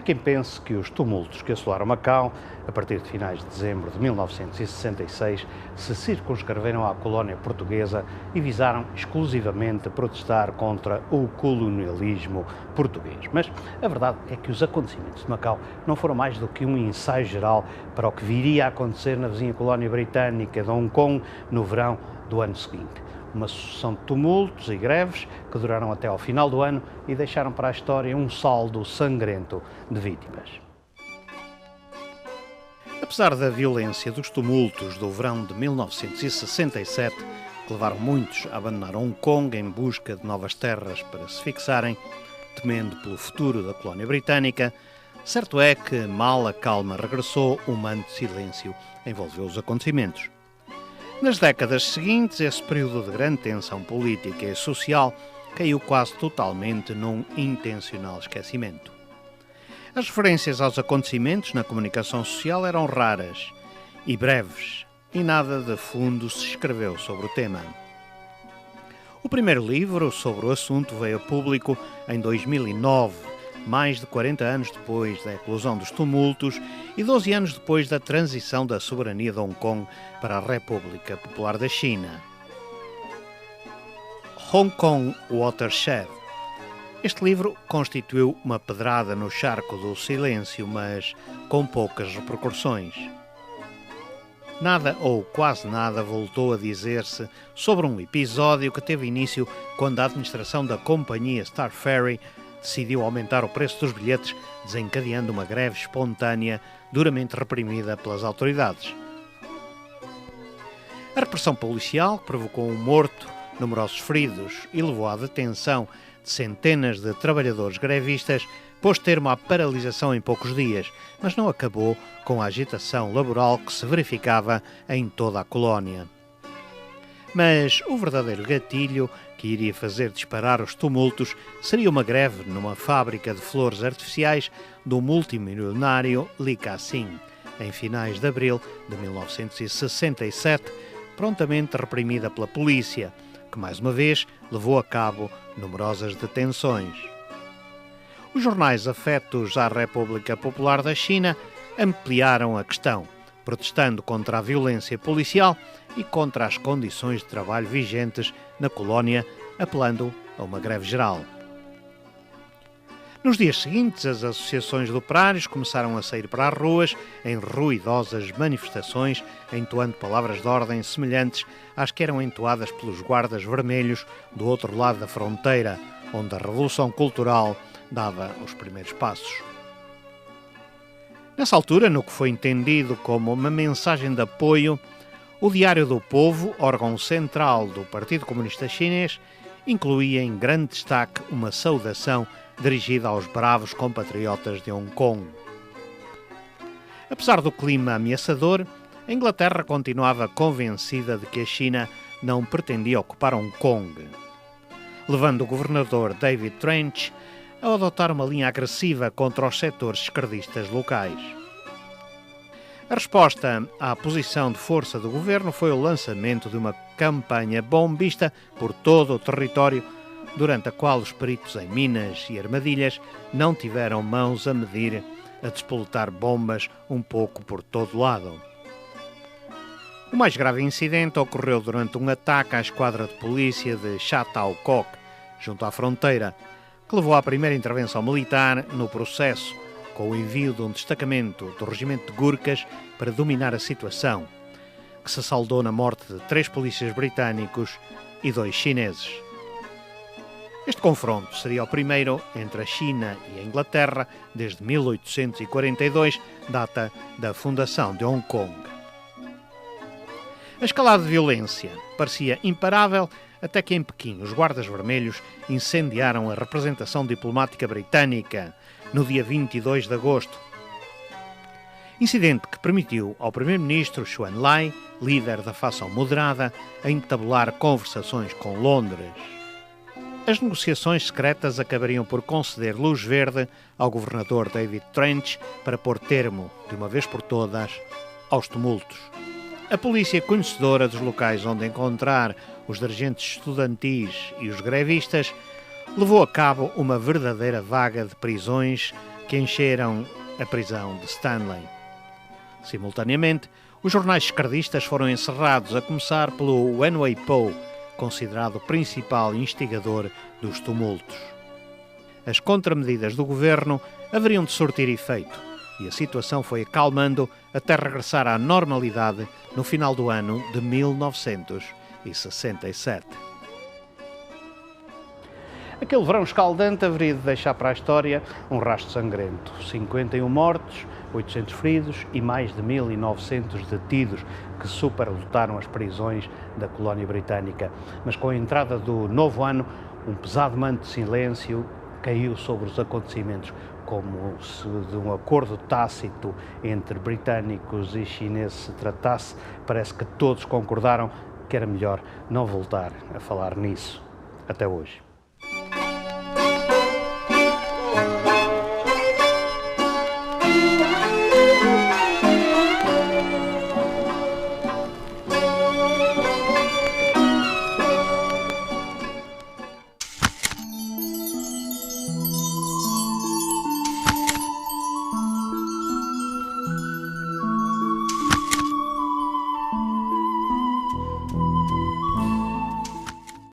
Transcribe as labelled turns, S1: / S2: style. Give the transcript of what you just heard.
S1: quem pense que os tumultos que assolaram Macau, a partir de finais de dezembro de 1966, se circunscreveram à colónia portuguesa e visaram exclusivamente protestar contra o colonialismo português. Mas a verdade é que os acontecimentos de Macau não foram mais do que um ensaio geral para o que viria a acontecer na vizinha colónia britânica de Hong Kong no verão do ano seguinte. Uma sucessão de tumultos e greves que duraram até ao final do ano e deixaram para a história um saldo sangrento de vítimas. Apesar da violência dos tumultos do verão de 1967, que levaram muitos a abandonar Hong Kong em busca de novas terras para se fixarem, temendo pelo futuro da colónia britânica, certo é que, mal a calma regressou, um manto de silêncio envolveu os acontecimentos. Nas décadas seguintes, esse período de grande tensão política e social caiu quase totalmente num intencional esquecimento. As referências aos acontecimentos na comunicação social eram raras e breves, e nada de fundo se escreveu sobre o tema. O primeiro livro sobre o assunto veio a público em 2009, mais de 40 anos depois da eclosão dos tumultos e 12 anos depois da transição da soberania de Hong Kong para a República Popular da China. Hong Kong Watershed. Este livro constituiu uma pedrada no charco do silêncio, mas com poucas repercussões. Nada ou quase nada voltou a dizer-se sobre um episódio que teve início quando a administração da companhia Star Ferry decidiu aumentar o preço dos bilhetes, desencadeando uma greve espontânea duramente reprimida pelas autoridades. A repressão policial provocou um morto, numerosos feridos e levou à detenção de centenas de trabalhadores grevistas, pôs termo à paralisação em poucos dias, mas não acabou com a agitação laboral que se verificava em toda a colónia. Mas o verdadeiro gatilho que iria fazer disparar os tumultos seria uma greve numa fábrica de flores artificiais do multimilionário Li Ka-shing, em finais de abril de 1967, prontamente reprimida pela polícia, que mais uma vez levou a cabo numerosas detenções. Os jornais afetos à República Popular da China ampliaram a questão, protestando contra a violência policial e contra as condições de trabalho vigentes na colónia, apelando a uma greve geral. Nos dias seguintes, as associações de operários começaram a sair para as ruas em ruidosas manifestações, entoando palavras de ordem semelhantes às que eram entoadas pelos guardas vermelhos do outro lado da fronteira, onde a Revolução Cultural dava os primeiros passos. Nessa altura, no que foi entendido como uma mensagem de apoio, o Diário do Povo, órgão central do Partido Comunista Chinês, incluía em grande destaque uma saudação dirigida aos bravos compatriotas de Hong Kong. Apesar do clima ameaçador, a Inglaterra continuava convencida de que a China não pretendia ocupar Hong Kong, levando o governador David Trench a adotar uma linha agressiva contra os setores esquerdistas locais. A resposta à posição de força do governo foi o lançamento de uma campanha bombista por todo o território, durante a qual os peritos em minas e armadilhas não tiveram mãos a medir, a despoletar bombas um pouco por todo lado. O mais grave incidente ocorreu durante um ataque à esquadra de polícia de Sha Tau Kok, junto à fronteira, que levou à primeira intervenção militar no processo, com o envio de um destacamento do regimento de Gurkhas para dominar a situação, que se saldou na morte de 3 polícias britânicos e 2 chineses. Este confronto seria o primeiro entre a China e a Inglaterra desde 1842, data da fundação de Hong Kong. A escalada de violência parecia imparável até que em Pequim os guardas vermelhos incendiaram a representação diplomática britânica no dia 22 de agosto. Incidente que permitiu ao primeiro-ministro Xuan Lai, líder da facção moderada, a entabular conversações com Londres. As negociações secretas acabariam por conceder luz verde ao governador David Trench para pôr termo, de uma vez por todas, aos tumultos. A polícia, conhecedora dos locais onde encontrar os dirigentes estudantis e os grevistas, levou a cabo uma verdadeira vaga de prisões que encheram a prisão de Stanley. Simultaneamente, os jornais esquerdistas foram encerrados, a começar pelo Wen Weipo, considerado o principal instigador dos tumultos. As contramedidas do governo haveriam de surtir efeito e a situação foi acalmando até regressar à normalidade no final do ano de 1967. Aquele verão escaldante haveria de deixar para a história um rastro sangrento. 51 mortos, 800 feridos e mais de 1.900 detidos que superlotaram as prisões da colónia britânica. Mas com a entrada do novo ano, um pesado manto de silêncio caiu sobre os acontecimentos, como se de um acordo tácito entre britânicos e chineses se tratasse. Parece que todos concordaram que era melhor não voltar a falar nisso. Até hoje.